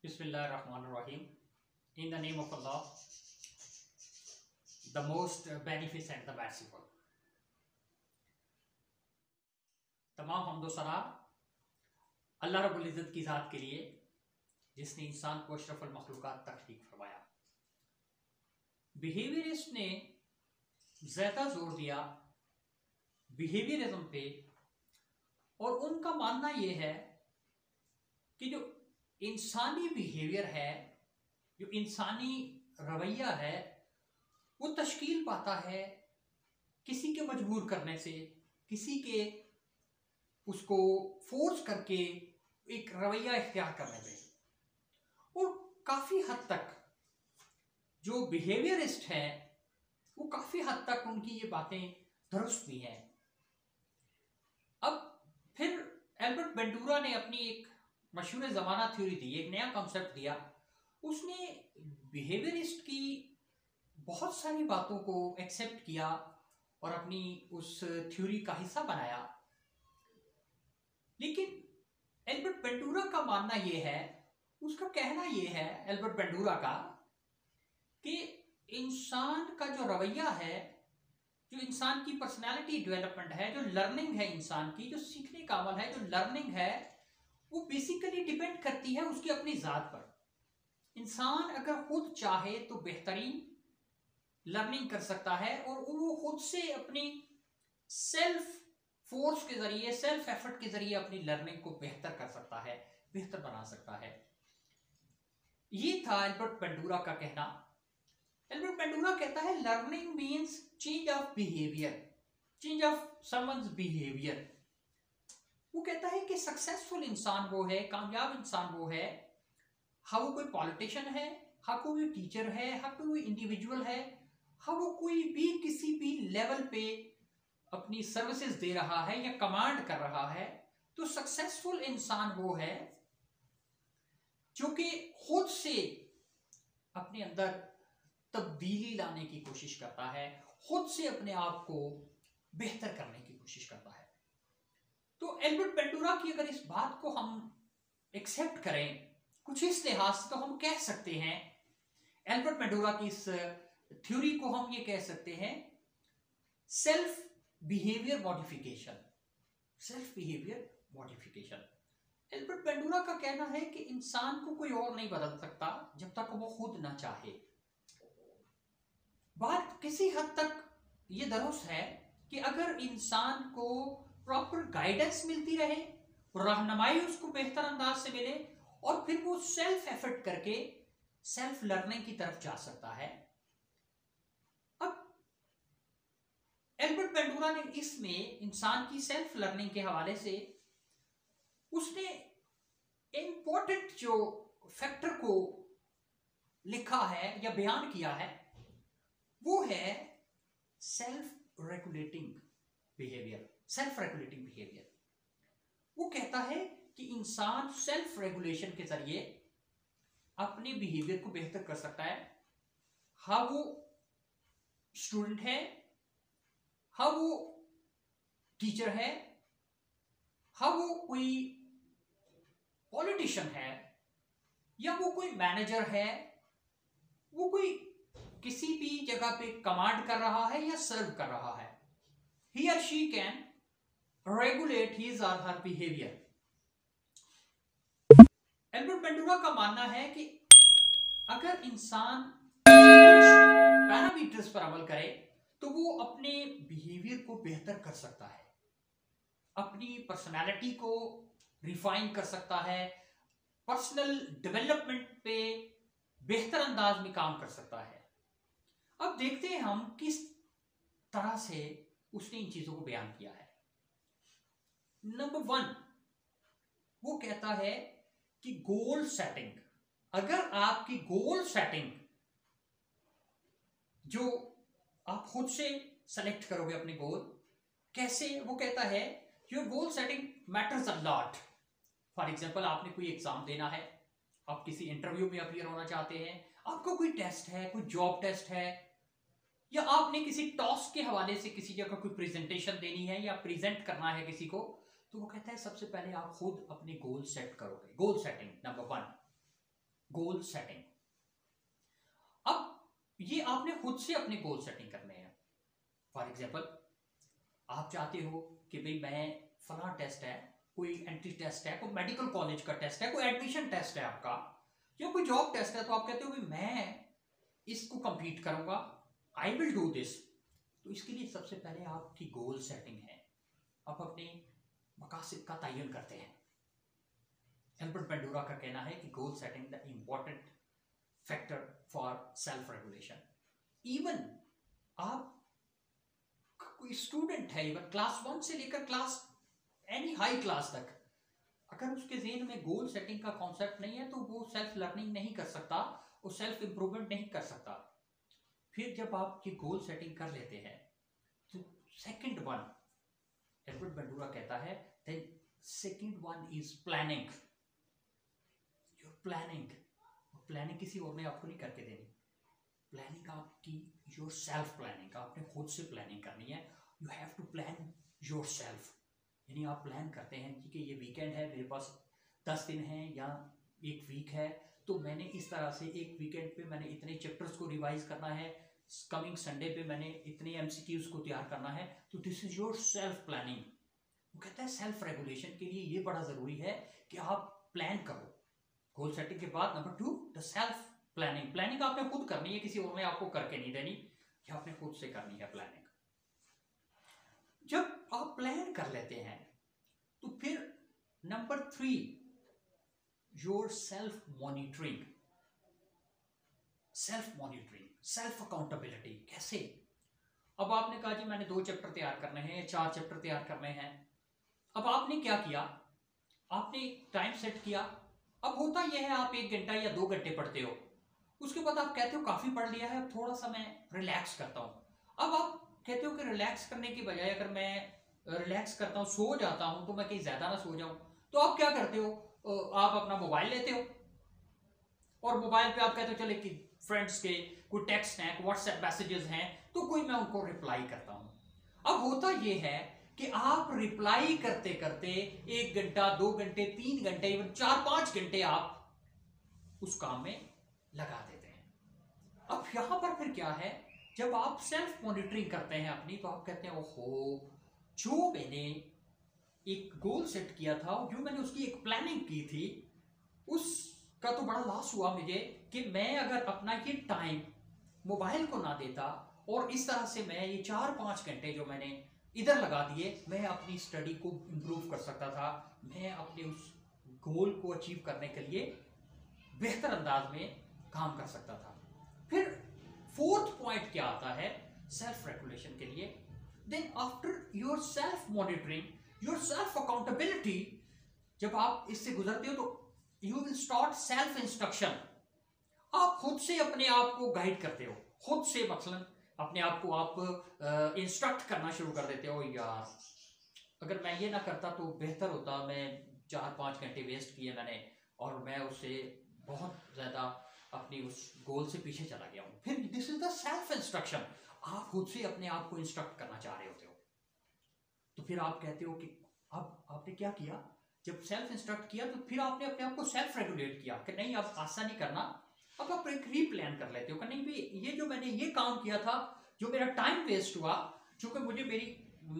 Bismillahirrahmanirrahim. In the name of Allah, the most beneficent, the merciful. तमाम हम्दो सना अल्लाह रब्बुल इज़्ज़त की ज़ात के लिए जिसने इंसान को अशरफुल मखलूक़ात तख्लीक फरमाया। बिहेवियरिस्ट ने ज़्यादा जोर दिया बिहेवियरिज्म पे और उनका मानना ये है कि जो इंसानी बिहेवियर है, जो इंसानी रवैया है, वो तश्कील पाता है किसी के मजबूर करने से, किसी के उसको फोर्स करके एक रवैया इख्तियार करने पे। और काफ़ी हद तक जो बिहेवियरिस्ट हैं वो काफ़ी हद तक उनकी ये बातें दुरुस्त भी हैं। अब फिर एल्बर्ट बेंडूरा ने अपनी एक मशहूर ज़माना थ्योरी दी, एक नया कॉन्सेप्ट दिया। उसने बिहेवियरिस्ट की बहुत सारी बातों को एक्सेप्ट किया और अपनी उस थ्योरी का हिस्सा बनाया। लेकिन एल्बर्ट बेंडूरा का मानना यह है, उसका कहना यह है एल्बर्ट बेंडूरा का, कि इंसान का जो रवैया है, जो इंसान की पर्सनालिटी डेवलपमेंट है, जो लर्निंग है इंसान की, जो सीखने का अमल है, जो लर्निंग है, वो बेसिकली डिपेंड करती है उसकी अपनी ज़ात पर। इंसान अगर खुद चाहे तो बेहतरीन लर्निंग कर सकता है और वो खुद से अपनी सेल्फ फोर्स के जरिए, सेल्फ एफर्ट के जरिए अपनी लर्निंग को बेहतर कर सकता है, बेहतर बना सकता है। ये था एल्बर्ट बेंडूरा का कहना। एल्बर्ट बेंडूरा कहता है learning means change of behaviour, change of someone's behaviour. वो कहता है कि सक्सेसफुल इंसान वो है, कामयाब इंसान वो है, हाँ वो कोई पॉलिटिशियन है, हाँ कोई टीचर है, हाँ कोई इंडिविजुअल है, हाँ वो कोई भी किसी भी लेवल पे अपनी सर्विसेज दे रहा है या कमांड कर रहा है, तो सक्सेसफुल इंसान वो है जो कि खुद से अपने अंदर तब्दीली लाने की कोशिश करता है, खुद से अपने आप को बेहतर करने की कोशिश करता है। तो एल्बर्ट बेंडूरा की अगर इस बात को हम एक्सेप्ट करें कुछ इस लिहाज से, तो हम कह सकते हैं एल्बर्ट बेंडूरा की इस थ्योरी को हम ये कह सकते हैं self behaviour modification. Self behaviour modification. Albert Bandura का कहना है कि इंसान को कोई और नहीं बदल सकता जब तक वो खुद ना चाहे। बात किसी हद तक ये दुरुस्त है कि अगर इंसान को प्रॉपर गाइडेंस मिलती रहे, रहनुमाई उसको बेहतर अंदाज से मिले और फिर वो सेल्फ एफर्ट करके सेल्फ लर्निंग की तरफ जा सकता है। अब एल्बर्ट बेंडूरा ने इसमें इंसान की सेल्फ लर्निंग के हवाले से उसने इंपॉर्टेंट जो फैक्टर को लिखा है या बयान किया है वो है self regulating behaviour. Self regulating behaviour. वो कहता है कि इंसान सेल्फ रेगुलेशन के जरिए अपने बिहेवियर को बेहतर कर सकता है। हाँ वो स्टूडेंट है, हाँ वो टीचर है, हाँ वो कोई पॉलिटिशियन है, या वो कोई मैनेजर है, वो कोई किसी भी जगह पे कमांड कर रहा है या सर्व कर रहा है। He or she can regulate his or her behavior. Albert Bandura का मानना है कि अगर इंसान कुछ पैरामीटर्स पर अमल करे तो वो अपने बिहेवियर को बेहतर कर सकता है, अपनी पर्सनालिटी को रिफाइन कर सकता है, पर्सनल डेवलपमेंट पे बेहतर अंदाज में काम कर सकता है। अब देखते हैं हम किस तरह से उसने इन चीजों को बयान किया है। नंबर 1, वो कहता है कि गोल सेटिंग। अगर आपकी गोल सेटिंग जो आप खुद से सेलेक्ट करोगे अपने गोल, कैसे, वो कहता है your goal setting matters a lot. For example आपने कोई एग्जाम देना है, आप किसी इंटरव्यू में अपीयर होना चाहते हैं, आपका कोई टेस्ट है, कोई जॉब टेस्ट है, या आपने किसी टॉस्क के हवाले से किसी जगह कोई प्रेजेंटेशन देनी है या प्रेजेंट करना है किसी को, तो वो कहता है सबसे पहले आप खुद अपने गोल सेट करोगे। गोल सेटिंग नंबर 1। Goal setting. अब ये आपने खुद से अपने गोल सेटिंग करने हैं। फॉर एग्जाम्पल, आप चाहते हो कि भाई मैं फला टेस्ट है, कोई एंट्री टेस्ट है, कोई मेडिकल कॉलेज का टेस्ट है, कोई एडमिशन टेस्ट है आपका, या कोई जॉब टेस्ट है, तो आप कहते हो भाई मैं इसको कंप्लीट करूंगा, आई विल डू दिस। तो इसके लिए सबसे पहले आपकी गोल सेटिंग है, आप अपने मकासद का तयन करते हैं। एल्बर्ट बेंडूरा का कहना है कि goal setting the important factor for self regulation. Even आप कोई स्टूडेंट है, इवन क्लास 1 से लेकर क्लास एनी हाई क्लास तक, अगर उसके ज़हन में गोल सेटिंग का कॉन्सेप्ट नहीं है तो वो सेल्फ लर्निंग नहीं कर सकता और सेल्फ इंप्रूवमेंट नहीं कर सकता। फिर जब आप ये गोल सेटिंग कर लेते हैं तो सेकंड वन, एल्बर्ट बेंडूरा कहता है, then second one is planning. Your planning किसी और ने आपको नहीं करके देनी। प्लानिंग आपकी योर सेल्फ प्लानिंग, आपने खुद से प्लानिंग करनी है। You have to plan yourself. यानी आप प्लान करते हैं कि ये वीकेंड है, मेरे पास 10 दिन हैं या एक वीक है, तो मैंने इस तरह से एक वीकेंड पे मैंने इतने चैप्टर्स को रिवाइज करना है, कमिंग संडे पे मैंने इतने एमसीक्यूज को तैयार करना है। तो this is your self planning. वो कहता है सेल्फ रेगुलेशन के लिए ये बड़ा जरूरी है कि आप प्लान करो। गोल सेटिंग के बाद number 2, the self planning. Planning आपने खुद करनी है, किसी और ने आपको करके नहीं देनी, ये आपने खुद से करनी है प्लानिंग। जब आप प्लान कर लेते हैं तो फिर number 3, your self monitoring. Self accountability कैसे? अब आपने कहा जी मैंने 2 चैप्टर तैयार करने हैं, 4 चैप्टर तैयार करने हैं। अब आपने क्या किया, आपने टाइम सेट किया। अब होता यह है आप 1 घंटा या 2 घंटे पढ़ते हो, उसके बाद आप कहते हो काफी पढ़ लिया है, अब थोड़ा सा मैं रिलैक्स करता हूं। अब आप कहते हो कि रिलैक्स करने की बजाय अगर मैं रिलैक्स करता हूं, सो जाता हूं, तो मैं कहीं ज्यादा ना सो जाऊं, तो आप क्या करते हो, आप अपना मोबाइल लेते हो और मोबाइल पे आप कहते हो चले कि फ्रेंड्स के कोई टेक्स्ट हैं, कोई व्हाट्सएप मैसेजेस हैं, तो कोई मैं उनको रिप्लाई करता हूं। अब होता यह है कि आप रिप्लाई करते करते 1 घंटा, 2 घंटे, 3 घंटे, इवन 4-5 घंटे आप उस काम में लगा देते हैं। अब यहां पर फिर क्या है, जब आप सेल्फ मॉनिटरिंग करते हैं अपनी, तो आप कहते हैं ओहो, जो मैंने एक गोल सेट किया था, जो मैंने उसकी एक प्लानिंग की थी, उसका तो बड़ा लॉस हुआ मुझे कि मैं अगर अपना ये टाइम मोबाइल को ना देता और इस तरह से मैं ये 4-5 घंटे जो मैंने इधर लगा दिए, मैं अपनी स्टडी को इंप्रूव कर सकता था, मैं अपने उस गोल को अचीव करने के लिए बेहतर अंदाज में काम कर सकता था। फिर 4th पॉइंट क्या आता है सेल्फ रेगुलेशन के लिए, then after your self monitoring, your self accountability, जब आप इससे गुजरते हो तो you will start self instruction. आप खुद से अपने आप को गाइड करते हो, खुद से मसलन अपने आप को आप इंस्ट्रक्ट करना शुरू कर देते हो, यार अगर मैं ये ना करता तो बेहतर होता, मैं 4-5 घंटे वेस्ट किए मैंने और मैं उससे बहुत ज्यादा अपनी उस गोल से पीछे चला गया हूं। फिर this is the self instruction, आप खुद से अपने आप को इंस्ट्रक्ट करना चाह रहे होते हो। तो फिर आप कहते हो कि अब आपने क्या किया, जब सेल्फ इंस्ट्रक्ट किया तो फिर आपने अपने आप को सेल्फ रेगुलेट किया कि नहीं अब ऐसा नहीं करना। अब आप एक रीप्लान कर लेते हो कि नहीं भाई ये जो मैंने ये काम किया था, जो मेरा टाइम वेस्ट हुआ, जो कि मुझे मेरी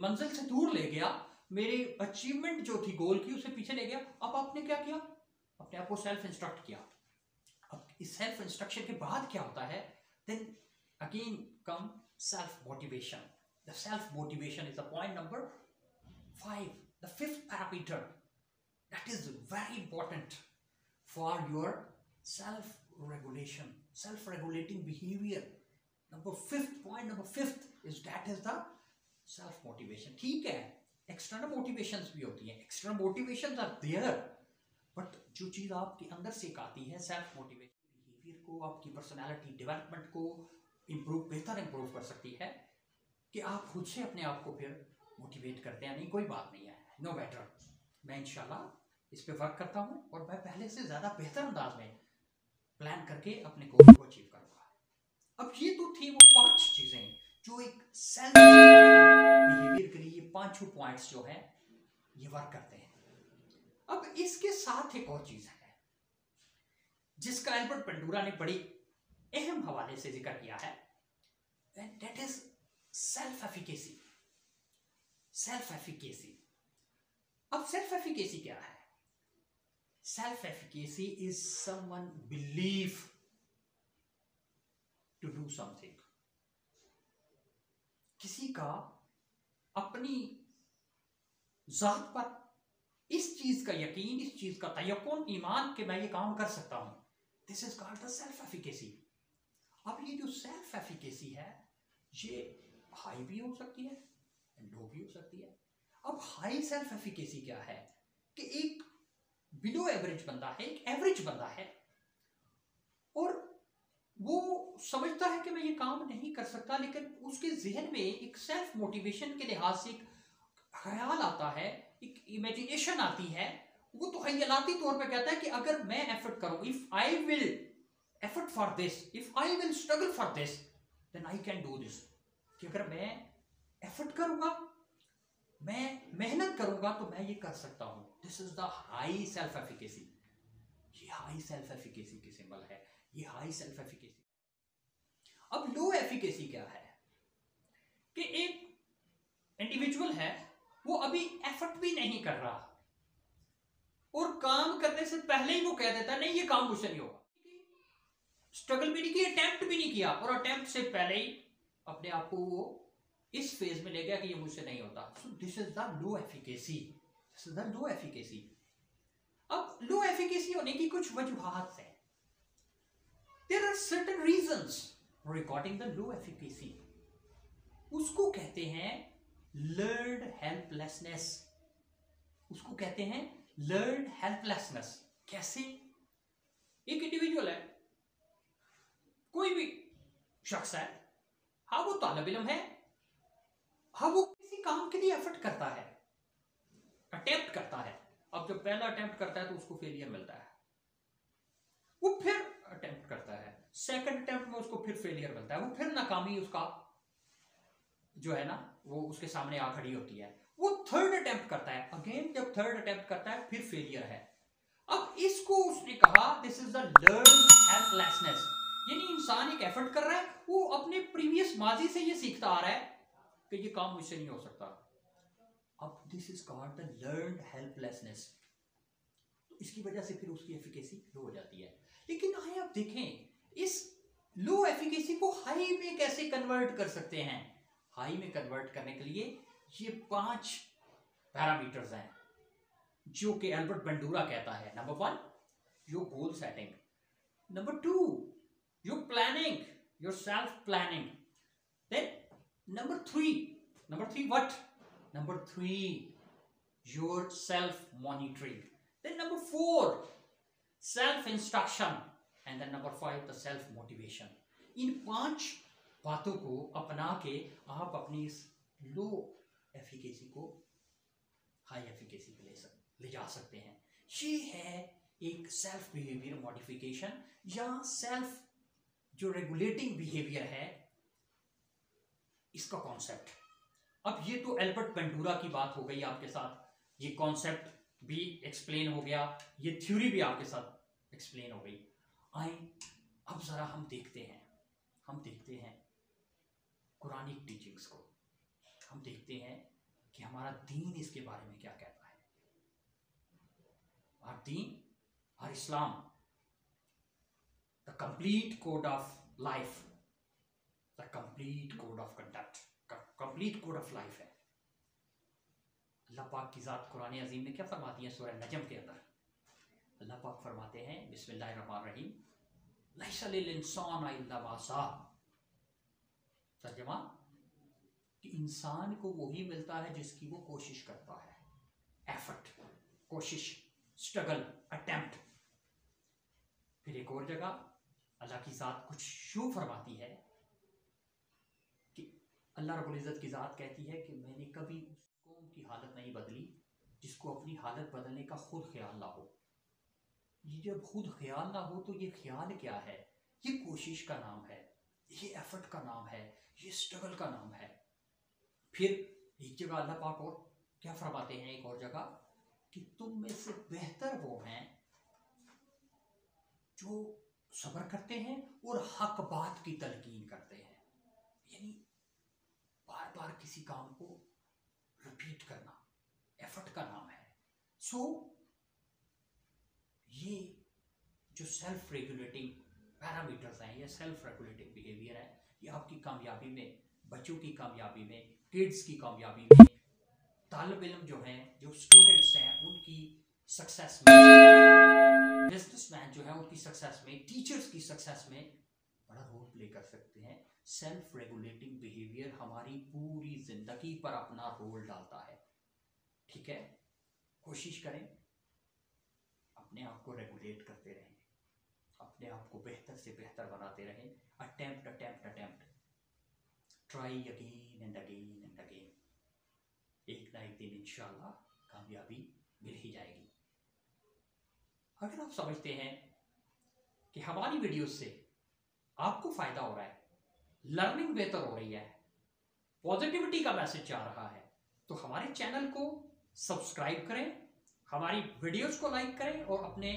मंजिल से दूर ले गया, मेरी अचीवमेंट जो थी गोल की उसे पीछे ले गया, अब आपने क्या किया, अपने आप को सेल्फ इंस्ट्रक्ट किया। अब इस सेल्फ इंस्ट्रक्शन के बाद क्या होता है, then again come self motivation. The self motivation is the point number 5, the 5th parameter that is very important for your self-regulation, self-regulating behavior. Number 5th is that is the self-motivation. ठीक है, external motivations भी होती हैं, external motivations are there, but जो चीज आपके अंदर से आती है सेल्फ मोटिवेशन, बिहेवियर को, आपकी पर्सनालिटी डेवलपमेंट को बेहतर इंप्रूव कर सकती है कि आप खुद से अपने आप को फिर मोटिवेट करते हैं। नहीं कोई बात नहीं है, नो मैटर, मैं इंशाल्लाह इस पे वर्क करता हूं और मैं पहले से ज्यादा बेहतर अंदाज में प्लान करके अपने गोल को अचीव करूंगा। अब ये तो थी वो 5 चीजें जो एक सेल्फ बिहेवियर के लिए 5 पॉइंट्स जो है ये वर्क करते हैं। अब इसके साथ एक और चीज है, जिसका एल्बर्ट पेंडूरा ने बड़ी अहम हवाले से जिक्र किया है, that is self efficacy. Self efficacy. अब सेल्फ एफिकेसी क्या है? Self efficacy is someone believe to do something. किसी का अपनी जात पर इस चीज का यकीन, इस चीज का तयक्कुन, ईमान कि मैं ये काम कर सकता हूं, this is called the self efficacy. अब ये जो सेल्फ एफिकेसी है ये हाई भी हो सकती है, लो भी हो सकती है। अब हाई सेल्फ एफिकेसी क्या है कि एक बिलो एवरेज बंदा है, एक एवरेज बंदा है, और वो समझता है कि मैं ये काम नहीं कर सकता, लेकिन उसके जहन में एक सेल्फ मोटिवेशन के लिहाज से एक ख्याल आता है, एक इमेजिनेशन आती है। वो तो ख्यालाती तौर पे कहता है कि अगर मैं एफर्ट करूं, if I will effort for this, if I will struggle for this, then I can do this. कि अगर मैं एफर्ट करूंगा, मैं मेहनत करूंगा, तो मैं ये कर सकता हूं। This is the high self efficacy. ये हाई सेल्फ एफिकेसी की सिंबल है, ये हाई सेल्फ एफिकेसी। अब लो एफिकेसी क्या है कि एक इंडिविजुअल है, वो अभी एफर्ट भी नहीं कर रहा और काम करने से पहले ही वो कह देता नहीं ये काम मुझसे नहीं होगा। स्ट्रगल भी नहीं किया, अटेम्प्ट भी नहीं किया, और अटेम्प्ट से पहले ही अपने आप को वो इस फेज में ले गया कि ये मुझसे नहीं होता। So this is the low efficacy. This is the low efficacy. अब लो एफिकेसी होने की कुछ वजूहात हैं। There are certain reasons regarding the low efficacy. उसको कहते हैं लर्न्ड हेल्पलेसनेस। उसको कहते हैं लर्न्ड हेल्पलेसनेस। कैसे? एक इंडिविजुअल है, कोई भी शख्स है, हाँ वो तालिब इल्म है, हाँ वो किसी काम के लिए एफर्ट करता है, अटेम्प्ट करता है। अब जब पहला अटेम्प्ट करता है तो उसको फेलियर मिलता है, वो फिर अटेम्प्ट करता है, सेकंड अटेम्प्ट में उसको फिर फेलियर मिलता है, वो फिर नाकामी उसका जो है ना वो उसके सामने आ खड़ी होती है। वो थर्ड अटेम्प्ट करता है, अगेन जब थर्ड अटेम्प्ट करता है फिर फेलियर है। अब इसको उसने कहा this is the learned helplessness. यानी इंसान एक एफर्ट कर रहा है, वो अपने प्रीवियस माजी से ये सीखता आ रहा है कि ये काम मुझसे नहीं हो सकता। अब this is called the learned helplessness. तो इसकी वजह से फिर उसकी एफिकेसी लो हो जाती है। लेकिन आइए आप देखें इस लो एफिकेसी को हाई में कैसे कन्वर्ट कर सकते हैं। हाई में कन्वर्ट करने के लिए ये 5 पैरामीटर्स हैं जो कि एल्बर्ट बेंडूरा कहता है। Number 1 your goal setting, number 2 your planning, your self planning, then number 3 what? Number 3 your self monitoring, then number 4 self instruction, and then number 5 the self motivation। इन 5 बातों को अपना के आप अपनी इस लो एफिकेसी को हाई एफिकेसी पे ले जा सकते हैं। ये है एक सेल्फ बिहेवियर मॉडिफिकेशन या सेल्फ जो रेगुलेटिंग बिहेवियर है इसका कॉन्सेप्ट। अब ये तो एल्बर्ट बेंडूरा की बात हो गई आपके साथ, ये कॉन्सेप्ट भी एक्सप्लेन हो गया, ये थ्योरी भी आपके साथ एक्सप्लेन हो गई। आए अब जरा हम देखते हैं कुरानिक टीचिंग्स को, हम देखते हैं कि हमारा दीन इसके बारे में क्या कहता है। our deen, our Islam, the complete code of life, the complete code of conduct, complete code of life है। अल्लाह पाक की ज़ात कुरान अज़ीम में क्या फरमाती है सूरह नजम के अंदर? अल्लाह पाक फरमाते हैं बिस्मिल्लाहिर्रहमानिर्रहीम, लैसा लिल इंसान इल्ला मा सा। तर्जुमा कि इंसान को वही मिलता है जिसकी वो कोशिश करता है। एफर्ट, कोशिश, स्ट्रगल, अटेम्प्ट। फिर एक और जगह अल्लाह की ज़ात कुछ यूं फरमाती है कि अल्लाह रब्बुल इज़्ज़त की ज़ात कहती है कि मैंने कभी उस कौम की हालत नहीं बदली जिसको अपनी हालत बदलने का खुद ख्याल ना हो। ये जब खुद ख्याल ना हो तो ये ख्याल क्या है? ये कोशिश का नाम है, ये एफर्ट का नाम है, ये स्ट्रगल का नाम है। फिर एक जगह अल्लाह पाक और क्या फरमाते हैं, एक और जगह कि तुम में से बेहतर वो हैं जो सब्र करते हैं और हक बात की तलकीन करते हैं, यानी बार बार किसी काम को रिपीट करना एफर्ट का नाम है। सो ये जो सेल्फ रेगुलेटिंग पैरामीटर्स हैं या सेल्फ रेगुलेटिंग बिहेवियर है, ये आपकी कामयाबी में, बच्चों की कामयाबी में, किड्स की कामयाबी में, तालिब इल्म जो हैं, जो स्टूडेंट्स हैं, उनकी सक्सेस में, बिजनेसमैन जो है उनकी सक्सेस में, टीचर्स की सक्सेस में बड़ा रोल प्ले कर सकते हैं। सेल्फ रेगुलेटिंग बिहेवियर हमारी पूरी जिंदगी पर अपना रोल डालता है। ठीक है, कोशिश करें अपने आप को रेगुलेट करते रहें, अपने आप को बेहतर से बेहतर बनाते रहें। Attempt attempt attempt, try again and again and again. एक ना एक दिन इंशाल्लाह कामयाबी मिल ही जाएगी। अगर आप समझते हैं कि हमारी वीडियोस से आपको फायदा हो रहा है, लर्निंग बेहतर हो रही है, पॉजिटिविटी का मैसेज जा रहा है, तो हमारे चैनल को सब्सक्राइब करें, हमारी वीडियोस को लाइक करें और अपने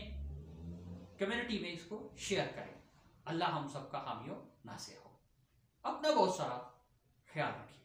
कम्युनिटी में इसको शेयर करें। अल्लाह हम सबका हामी हो नासिर हो। अपना बहुत सारा ख्याल रखिए।